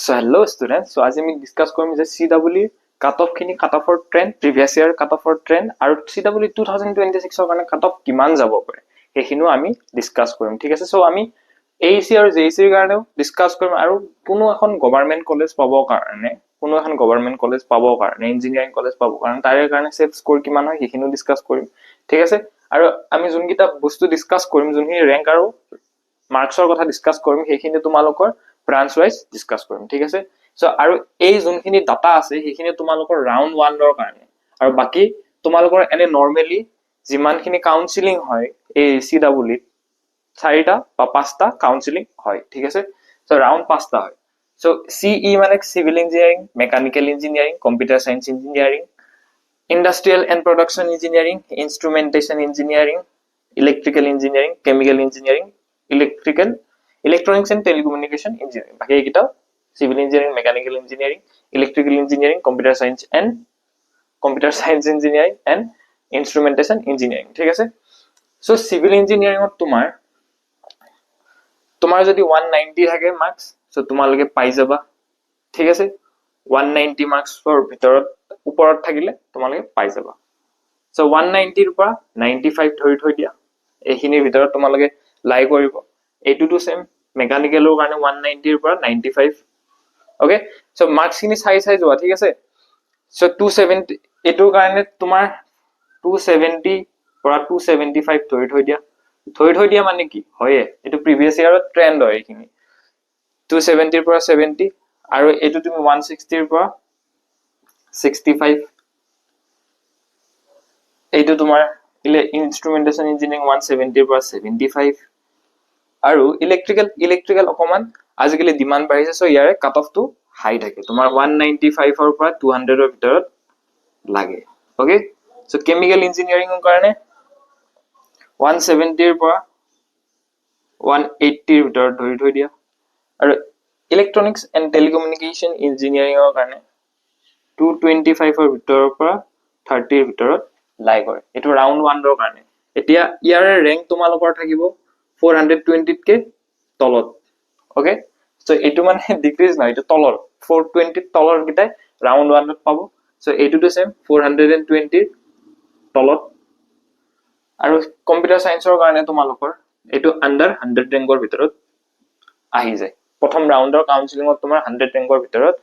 So hello students, so আজি আমি discuss কৰিম যে CW কাট অফ খিনি কাট অফৰ ট্ৰেন্ড প্ৰিভিয়াস ইয়াৰ কাট অফৰ ট্ৰেন্ড আৰু CW 2026 ৰ কাৰণে কাট অফ কিমান যাব পাৰে সেইখিনিও আমি ডিসকাস কৰিম ঠিক আছে। সো আমি AEC আৰু JEC ৰ কাৰণেও ডিসকাস কৰিম আৰু কোনো এখন গভৰ্ণমেন্ট কলেজ পাবৰ কাৰণে ইঞ্জিনিয়াৰিং কলেজ পাবৰ কাৰণে তাৰে কাৰণে সেট স্কোৰ কিমান হয় সেইখিনিও ডিসকাস কৰিম ঠিক আছে। আৰু আমি যোনকিটা বস্তু ডিসকাস কৰিম যোনখিনি ৰেংক আৰু মাৰ্কসৰ কথা ডিসকাস কৰিম সেইখিনি তোমালোকৰ ব্ৰাঞ্চ ওয়াইজ ডিসকাস কৰিম ঠিক আছে। সো আৰু এই যোনখিনি ডাটা আছে সেইখিনি তোমালোকৰ ৰাউন্ড 1 ৰ কাৰণে আৰু বাকি তোমালোকৰ এনে নৰমালি যিমানখিনি কাউন্সেলিং হয় এই CW চাৰিটা বা পাঁচটা কাউন্সেলিং হয় ঠিক আছে। সো ৰাউন্ড পাঁচটা হয়। সো CE মানে civil engineering, mechanical engineering, computer science engineering, industrial and production engineering, instrumentation engineering, electrical engineering, chemical engineering, electronics and telecommunication engineering. বাকি এইটা civil engineering, mechanical engineering, electrical engineering, computer science engineering and instrumentation engineering ঠিক আছে। So civil engineering তোমার যদি 190 থাকে marks so তোমালোকে পাই যাবা ঠিক আছে। 190 মাৰ্কসৰ ভিতৰত ওপৰত থাকিলে তোমালোকে পাই যাবা। সো 190 ৰ পৰা 95 ধৰি থৈ দিয়া এইখিনিৰ ভিতৰত তোমালোকে লাই কৰিব। এইটো টু সেম মেকানিক্যালৰ কাৰণে 190 ৰ পৰা 95 ওকে। সো মাৰ্কস খিনি চাই যোৱা ঠিক আছে। সো 270 এটোৰ কাৰণে তোমাৰ 270 পৰা 275 ধৰি থৈ দিয়া মানে কি হয়ে এটো প্ৰিভিয়াস ইয়াৰত ট্ৰেন্ড হয় এইখিনি 270 ৰ পৰা 70 আৰু এটো তুমি 160 ৰ পৰা 65 এইটো তোমাৰ ইনস্ট্ৰুমেন্টেশন ইঞ্জিনিয়াৰিং 170 ৰ পৰা 75 আৰু ইলেকট্ৰিক্যাল অকমান আজিকালি ডিমান্ড বাঢ়িছে সো ইয়াৰে কাট অফ টু হাই থাকে তোমাৰ 195 ৰ পৰা 200 ৰ ভিতৰত লাগে ওকে। সো কেমিক্যাল ইঞ্জিনিয়াৰিং ৰ কাৰণে 170 ৰ পৰা 180 ৰ ভিতৰত ধৰি থৈ দিয়া আৰু ইলেকট্ৰনিক্স এন্ড টেলিকমিউনিকেশন ইঞ্জিনিয়াৰিং ৰ কাৰণে 225 ৰ ভিতৰৰ পৰা 30 ৰ ভিতৰত লাই কৰে এটো ৰাউন্ড 1 ৰ কাৰণে। এতিয়া ইয়াৰে ৰেংক তোমালোকৰ থাকিব 420 কে তলত ওকে। সো এটো মানে ডিক্ৰিজ নাই এটো তলৰ 420 তলৰ কিটাই ৰাউন্ড 1 ত পাব। সো এটো টু সেম 420 তলত আৰু কম্পিউটাৰ সায়েন্সৰ কাৰণে তোমালোকৰ এটো আন্ডাৰ 100 ৰেংকৰ ভিতৰত আহি যায়। প্ৰথম ৰাউন্ডৰ কাউন্সেলিংত তোমাৰ 100 ৰেংকৰ ভিতৰত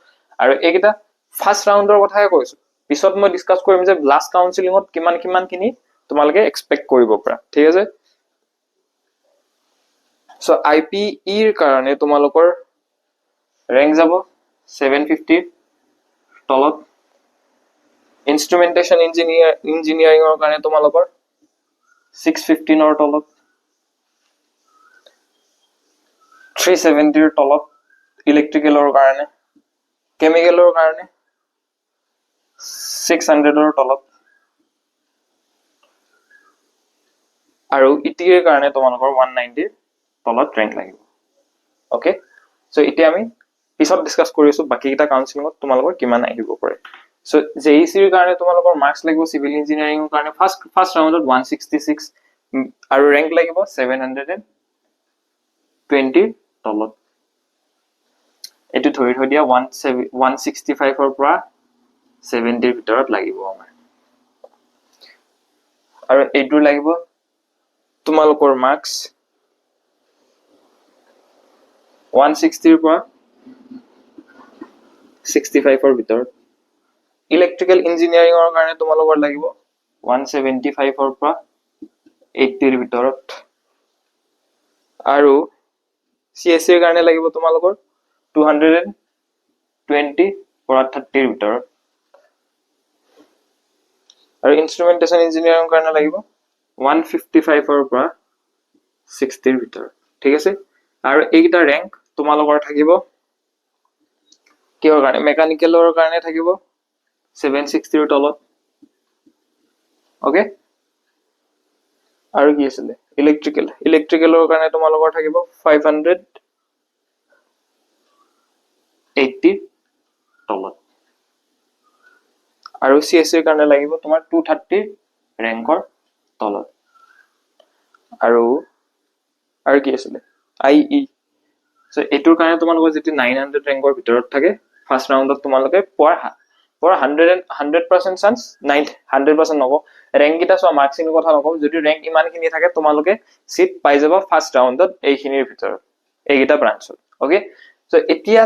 আৰু এইকিটা ফাৰ্স্ট ৰাউন্ডৰ কথাই কৈছো পিছত মই ডিসকাস কৰিম যে লাষ্ট কাউন্সেলিংত কিমান খিনি তোমালোকে এক্সপেক্ট কৰিব পাৰা ঠিক আছে। সো IPE ৰ কাৰণে তোমালোকৰ ৰেংক যাব 750 তলত। ইনস্ট্ৰুমেন্টেশন ইঞ্জিনিয়াৰিং ৰ কাৰণে তোমালোকৰ 615 ৰ তলত 370 ৰ তলত ইলেকট্ৰিক্যালৰ কাৰণে কেমিক্যালৰ কাৰণে 600 ৰ তলত আৰু ET ৰ কাৰণে তোমালোকৰ 190 ৰ তলত ৰেংক লাগিব ওকে। সো এতিয়া আমি পিছত ডিসকাস কৰিছো বাকি কিটা কাউন্সেলিংত তোমালোকৰ কিমান আহিব পাৰে। সো JEC ৰ কাৰণে তোমালোকৰ মাৰ্কস লাগিব সিভিল ইঞ্জিনিয়াৰিং ৰ কাৰণে ফাৰ্স্ট ৰাউন্ডত 166 আৰু ৰেংক লাগিব 720 তলত এটো ধৰি থৈ দিয়া 165 ৰ পৰা 70 ৰ ভিতৰত লাগিব আমাৰ আৰু এইটো লাগিব তোমালোকৰ মাৰ্কস 160 ৰ পৰা 65 ৰ ভিতৰত। ইলেকট্ৰিক্যাল ইঞ্জিনিয়াৰিং ৰ কাৰণে তোমালোকৰ লাগিব 175 ৰ পৰা 80 ৰ ভিতৰত আৰু CSE ৰ কাৰণে লাগিব তোমালোকৰ 220 পৰা 30 ৰ ভিতৰত আৰু ইনস্ট্ৰুমেন্টেশন ইঞ্জিনিয়াৰিং ৰ কাৰণে লাগিব 155 ৰ পৰা 60 ৰ ভিতৰত ঠিক আছে। আৰু এইটা ৰেংক তোমালোকৰ থাকিব কিহৰ কাৰণে মেকানিক্যালৰ কাৰণে থাকিব 760 ৰ তলত ওকে। আৰু কি আছিল ইলেকট্ৰিক্যালৰ কাৰণে তোমালোকৰ থাকিব 580 তলত আৰু CSE ৰ কাৰণে লাগিব তোমাৰ 230 ৰেংকৰ তলত আৰু কি আছিল IE সো এটোৰ কাৰণে তোমালোকৰ যেতি 900 ৰেংকৰ ভিতৰত থাকে ফাৰ্স্ট ৰাউন্ডত তোমালোকে পৰ 100% চান্স 100% নক ৰেংক কিটা সব মাৰ্কসিনৰ কথা নক যদি ৰেংক ইমান খিনি থাকে তোমালোকে সিট পাই যাবা ফাৰ্স্ট ৰাউন্ডত এইখিনিৰ ভিতৰত এইগিটা ব্ৰাঞ্চত ওকে সো এতিয়া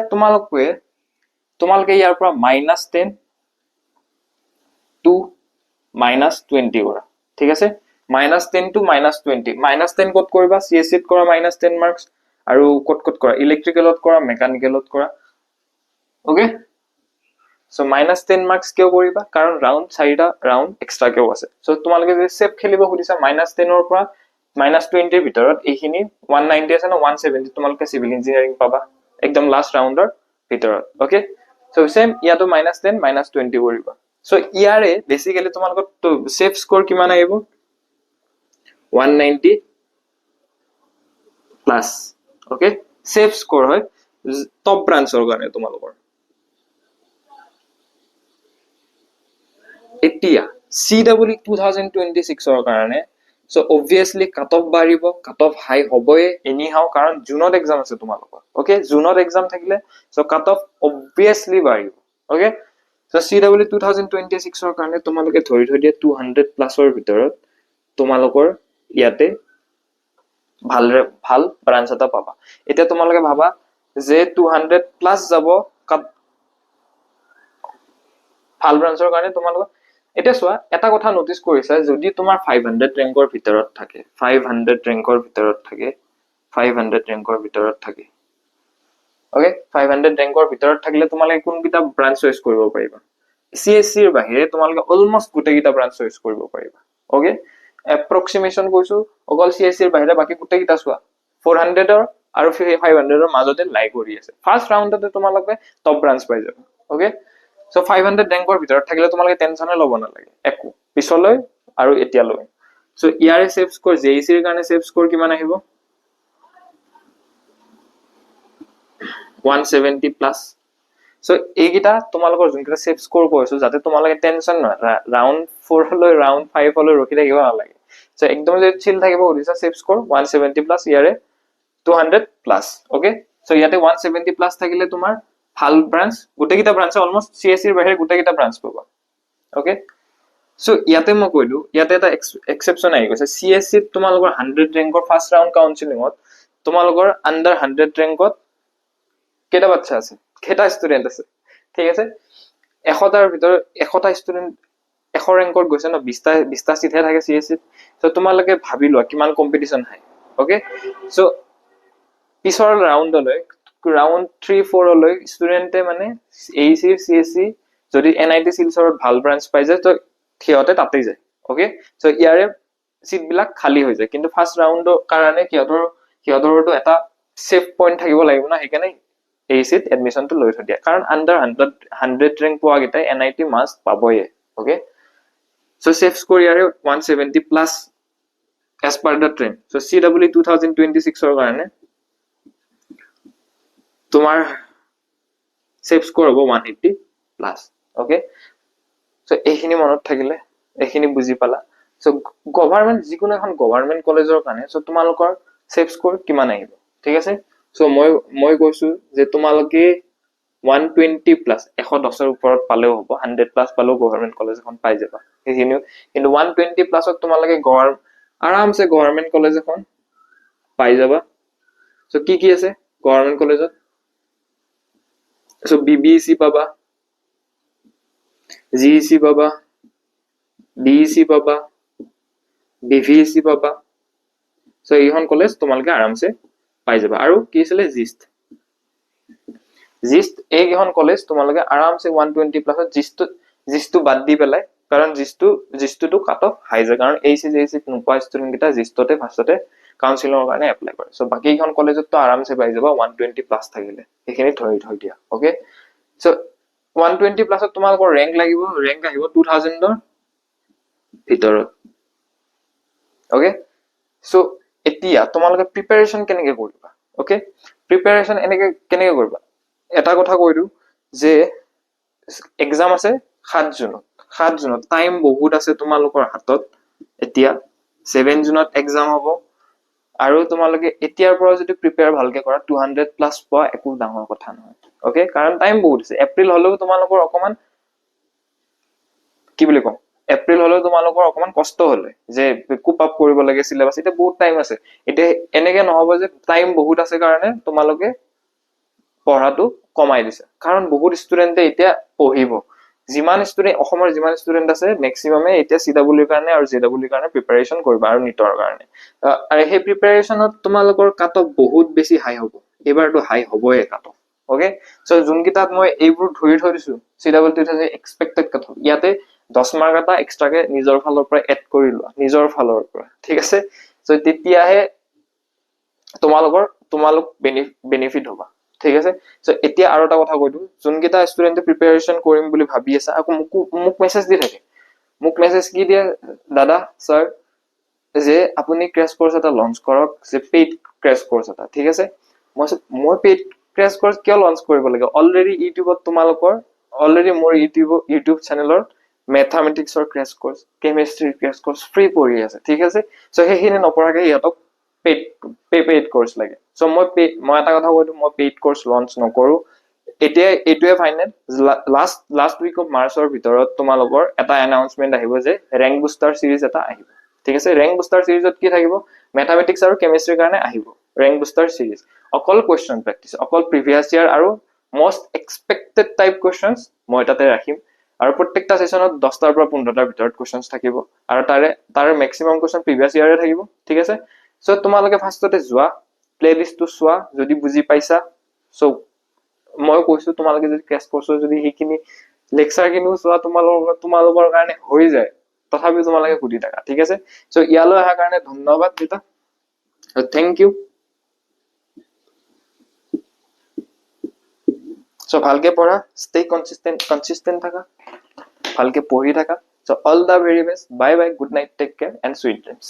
তোমালোকে ইয়াৰ পৰা -10 টু -20 কৰা ঠিক আছে -10 টু -20 -10 কত কৰিবা সিএসসি ত কৰা -10 মাৰ্কস আৰু কত কৰা ইলেক্ট্ৰিকেলত কৰা মেকানিকেলত কৰা ওকে সো -10 মাৰ্কস কিয় কৰিবা কাৰণ ৰাউন্ড 4টা ৰাউন্ড এক্সট্ৰা কেও আছে সো তোমালোকে যে সেফ খেলিব খুদিছা -10 ৰ পৰা -20 ৰ ভিতৰত এইখিনি 190 আছে না 170 তোমালোকে সিভিল ইঞ্জিনিয়াৰিং পাবা একদম লাষ্ট ৰাউন্ডৰ ভিতৰত ওকে সো সেম ইয়াতো -10 -20 কৰিবা সো ইয়াৰে বেসিক্যালি তোমালোকৰ সেফ স্কোৰ কিমান আহিব 190 প্লাস ওকে সেফ স্কোৰ হয় টপ ব্ৰাঞ্চৰ কাৰণে তোমালোকৰ এতিয়া CW 2026 ৰ কাৰণে সো obviously কাট অফ বাঢ়িব কাট অফ হাই হবয়ে এনি হাউ কাৰণ জুনত এক্সাম আছে তোমালোকৰ ওকে জুনত এক্সাম থাকিলে সো কাট অফ obviously বাঢ়িব ওকে সো CW 2026 ৰ কাৰণে তোমালোকে ধৰি থৈ দিয়া 200 প্লাসৰ ভিতৰত তোমালোকৰ ইয়াতে ভাল ব্ৰাঞ্চ এটা পাবা এতিয়া তোমালোকে ভাবা যে 200 প্লাস যাব ভাল ব্ৰাঞ্চৰ কাৰণে তোমালোক এটা সোৱা এটা কথা নোটিস কৰিছা যদি তোমাৰ 500 ৰেংকৰ ভিতৰত থাকে 500 ৰেংকৰ ভিতৰত থাকে 500 ৰেংকৰ ভিতৰত থাকে ওকে 500 ৰেংকৰ ভিতৰত থাকিলে তোমালোকে কোন কিটা ব্ৰাঞ্চ চয়েস কৰিব পাৰিবা CSC ৰ বাহিৰে তোমালোকে অলমোস্ট গোটেই কিটা ব্ৰাঞ্চ চয়েস কৰিব পাৰিবা ওকে এপ্ৰক্সিমেশন কৈছো অকল CSC ৰ বাহিৰে বাকি গোটেই কিটা সোৱা 400 ৰ আৰু 500 ৰ মাজতে লাই কৰি আছে ফাৰ্স্ট ৰাউন্ডতে তোমালোকে টপ ব্ৰাঞ্চ পাই যাবা ওকে সো 500 ৰেংকৰ ভিতৰত থাকিলে তোমালোকে টেনচনে ল'ব নালাগে একো পিছলৈ আৰু এতিয়ালৈ সো ইয়াৰে সেফ স্কোৰ JEC ৰ কাৰণে সেফ স্কোৰ কিমান আহিব 170 প্লাস সো এইগিটা তোমালোকৰ যোনকিটা সেফ স্কোৰ কৈছো যাতে তোমালোকে টেনচন নহয় ৰাউন্ড 4 লৈ ৰাউন্ড 5 লৈ ৰখি থাকিব নালাগে সো একদম যে চিল থাকিব খুদিছা সেফ স্কোৰ 170 প্লাস ইয়াৰে 200 প্লাস ওকে সো ইয়াতে 170 প্লাস থাকিলে তোমাৰ ভাল ব্ৰাঞ্চ গোটেই কিটা ব্ৰাঞ্চ অলমোস্ট CSC ৰ বাহিৰে গোটেই কিটা ব্ৰাঞ্চ পাবা ওকে সো ইয়াতে মই কৈলো ইয়াতে এটা এক্সেপশন আহি গৈছে CSC ত তোমালোকৰ 100 ৰেংকৰ ফাৰ্স্ট ৰাউন্ড কাউন্সেলিংত তোমালোকৰ আন্ডাৰ 100 ৰেংকত কেটা বাচ্চা আছে কেটা ষ্টুডেন্ট আছে ঠিক আছে 100 টাৰ ভিতৰত 100 টা ষ্টুডেন্ট 100 ৰেংকত গৈছে ন 20 টা সিটহে থাকে CSC সো তোমালোকে ভাবি লোৱা কিমান কম্পিটিশন হাই ওকে সো পিছৰ ৰাউন্ডলৈ ৰাউন্ড 3-4 লৈ ষ্টুডেন্টে মানে AEC CSC যদি NIT শিলচৰত ভাল ব্ৰাঞ্চ পাই যায় তো থিয়তে তাতেই যায় ওকে সো ইয়াৰে সিট বিলাক খালি হৈ যায় কিন্তু ফাৰ্স্ট ৰাউন্ডৰ কাৰণে কিয়তৰটো এটা সেফ পইণ্ট থাকিব লাগিব না হেকানে AEC ত এডমিশনটো লৈ থৈ দিয়া কাৰণ আন্ডাৰ 100 ৰেংক পোৱা গিটাই NIT মাস্ট পাবয়ে ওকে সো সেফ স্কোৰ ইয়াৰে 170 plus as per the trend so CW 2026 ৰ কাৰণে তোমার সেফ স্কোর হবো 180 প্লাস ওকে সো এইখিনি মনত থাকিলে এইখিনি বুজি পালা সো গভর্নমেন্ট যিকোনো এখন গভর্নমেন্ট কলেজৰ কাৰণে সো তোমালোকৰ সেফ স্কোর কিমান আহিব ঠিক আছে সো মই কৈছো যে তোমালোকে 120 প্লাস 110 ৰ ওপৰত পালেও হ'ব 100 প্লাস পালেও গভৰ্নমেন্ট কলেজ এখন পাই যাবা এইখিনি কিন্তু 120 প্লাসত তোমালোকে আৰামছে গভর্নমেন্ট কলেজ এখন পাই যাবা সো কি আছে গভর্নমেন্ট কলেজত so BBEC পাবা GEC পাবা DEC পাবা BVEC পাবা so এইখন কলেজ তোমালোকে আৰামছে পাই যাবা আৰু কি আছিল জিষ্ট এইখন কলেজ তোমালোকে আৰামছে 120 প্লাসত জিষ্টটো বাদ দি পেলাই কাৰণ জিষ্টটো কাট অফ হাই যায় কাৰণ AC নোপোৱা ষ্টুডেন্ট কিটা জিষ্টতে ফাৰ্ষ্টতে কাউন্সিলিংৰ কাৰণে এপ্লাই কৰে সো বাকি এখন কলেজত তো আৰামছে পাই যাবা 120 প্লাস থাকিলে এখিনি থৈ দিয়া ওকে সো 120 প্লাসত তোমালোকৰ ৰেংক আহিব 2000 ৰ ভিতৰত ওকে সো এতিয়া তোমালোকে প্ৰিপাৰেচন কেনেকৈ কৰিবা ওকে প্ৰিপাৰেচন কেনেকৈ কৰিবা এটা কথা কৈ দিও যে এক্সাম আছে 7 জুনত টাইম বহুত আছে তোমালোকৰ হাতত এতিয়া 7 জুনত এক্সাম হ'ব আৰু তোমালোকে এতিয়াৰ পৰা যদি প্ৰিপেয়াৰ ভালকে কৰা 200+ পোৱা একো ডাঙৰ কথা নহয় ওকে কাৰণ টাইম বহুত আছে এপ্ৰিল হলেও তোমালোকৰ অকমান কি বুলি কম এপ্ৰিল হলেও তোমালোকৰ অকমান কষ্ট হলে যে কুপ আপ কৰিব লাগে সিলেবাস এটা বহুত টাইম আছে এটা এনেকে নহব যে টাইম বহুত আছে কাৰণে তোমালোকে পঢ়াটো কমাই দিছে কাৰণ বহুত ষ্টুডেন্টে এতিয়া পঢ়িব যিমান ষ্টুডেন্ট অসমৰ যিমান ষ্টুডেন্ট আছে মেক্সিমামে এতিয়া CWৰ কাৰণে আৰু JWৰ কাৰণে প্ৰিপাৰেচন কৰিব আৰু নিটৰ কাৰণে আৰু সেই প্ৰিপাৰেচনত তোমালোকৰ কাট অফ বহুত বেছি হাই হ'ব এবাৰটো হাই হ'বই কাট অফ ওকে সো যোনকিটাত মই এইবোৰ ধৰি থৈ দিছো CW এক্সপেক্টেড কাট অফ ইয়াতে 10 মাৰ্ক এটা এক্সট্ৰাকে নিজৰ ফালৰ পৰা এড কৰি লোৱা নিজৰ ফালৰ পৰা ঠিক আছে সো তেতিয়াহে তোমালোক বেনিফিট হ'বা ঠিক আছে সো এতিয়া আৰু এটা কথা কৈ দিও যোনকিটা ষ্টুডেন্টে প্ৰিপাৰেচন কৰিম বুলি ভাবি আছে আকৌ মোক মেছেজ দি থাকে মোক মেছেজ কি দিয়ে দাদা স্যাৰ যে আপুনি ক্ৰ্যাশ কোৰ্স এটা লঞ্চ কৰক যে পেইড ক্ৰ্যাশ কোৰ্স এটা ঠিক আছে মই পেইড ক্ৰ্যাশ কোৰ্স কিয় লঞ্চ কৰিব লাগে অলৰেডি ইউটিউবত তোমালোকৰ অলৰেডি মোৰ ইউটিউব চেনেলৰ ম্যাথমেটিক্সৰ ক্ৰ্যাশ কোৰ্স কেমিষ্ট্ৰিৰ ক্ৰ্যাশ কোৰ্স ফ্ৰী পঢ়ি আছে ঠিক আছে সো সেইখিনি নপঢ়াকে ইহঁতক পেইড কোর্স লাগে সো মই এটা কথা কৈছো মই পেইড কোর্স লঞ্চ নকৰো এতিয়া এইটোৱে ফাইনেল লাষ্ট উইক অফ মাৰ্চৰ ভিতৰত তোমালোকৰ এটা এনাউন্সমেন্ট আহিব যে ৰেংক বুষ্টাৰ সিৰিজ এটা আহিব ঠিক আছে ৰেংক বুষ্টাৰ সিৰিজত কি থাকিব ম্যাথমেটিক্স আৰু কেমিষ্ট্ৰিৰ কাৰণে আহিব ৰেংক বুষ্টাৰ সিৰিজ অকল কোৱেশ্চন প্ৰেক্টিস অকল প্ৰিভিয়াস ইয়াৰ আৰু মোস্ট এক্সপেক্টেড টাইপ কোৱেশ্চনছ মই তাতে ৰাখিম আৰু প্ৰত্যেকটা সেশনত 10টাৰ পৰা 15টাৰ ভিতৰত কোৱেশ্চনছ থাকিব আৰু তাৰে ম্যাক্সিমাম কোৱেশ্চন প্ৰিভিয়াস ইয়াৰে থাকিব ঠিক আছে সো তোমালোকে ফাৰ্ষ্টতে যোৱা প্লেলিষ্টটো চোৱা যদি বুজি পাইছা সো মই কৈছো তোমালোকে যদি ক্ৰ্যাশ কোৰ্সৰ যদি সেইখিনি লেকচাৰ কিনিও চোৱা তোমালোকৰ কাৰণে হৈ যায় তথাপি তোমালোকে সুধি থাকা ঠিক আছে সো ইয়ালৈ অহাৰ কাৰণে ধন্যবাদ বেটা থ্যাংক ইউ সো ভালকে পঢ়া ষ্টে কনসিস্টেন্ট থাকা ভালকে পঢ়ি থাকা so all the very best bye bye good night take care and sweet dreams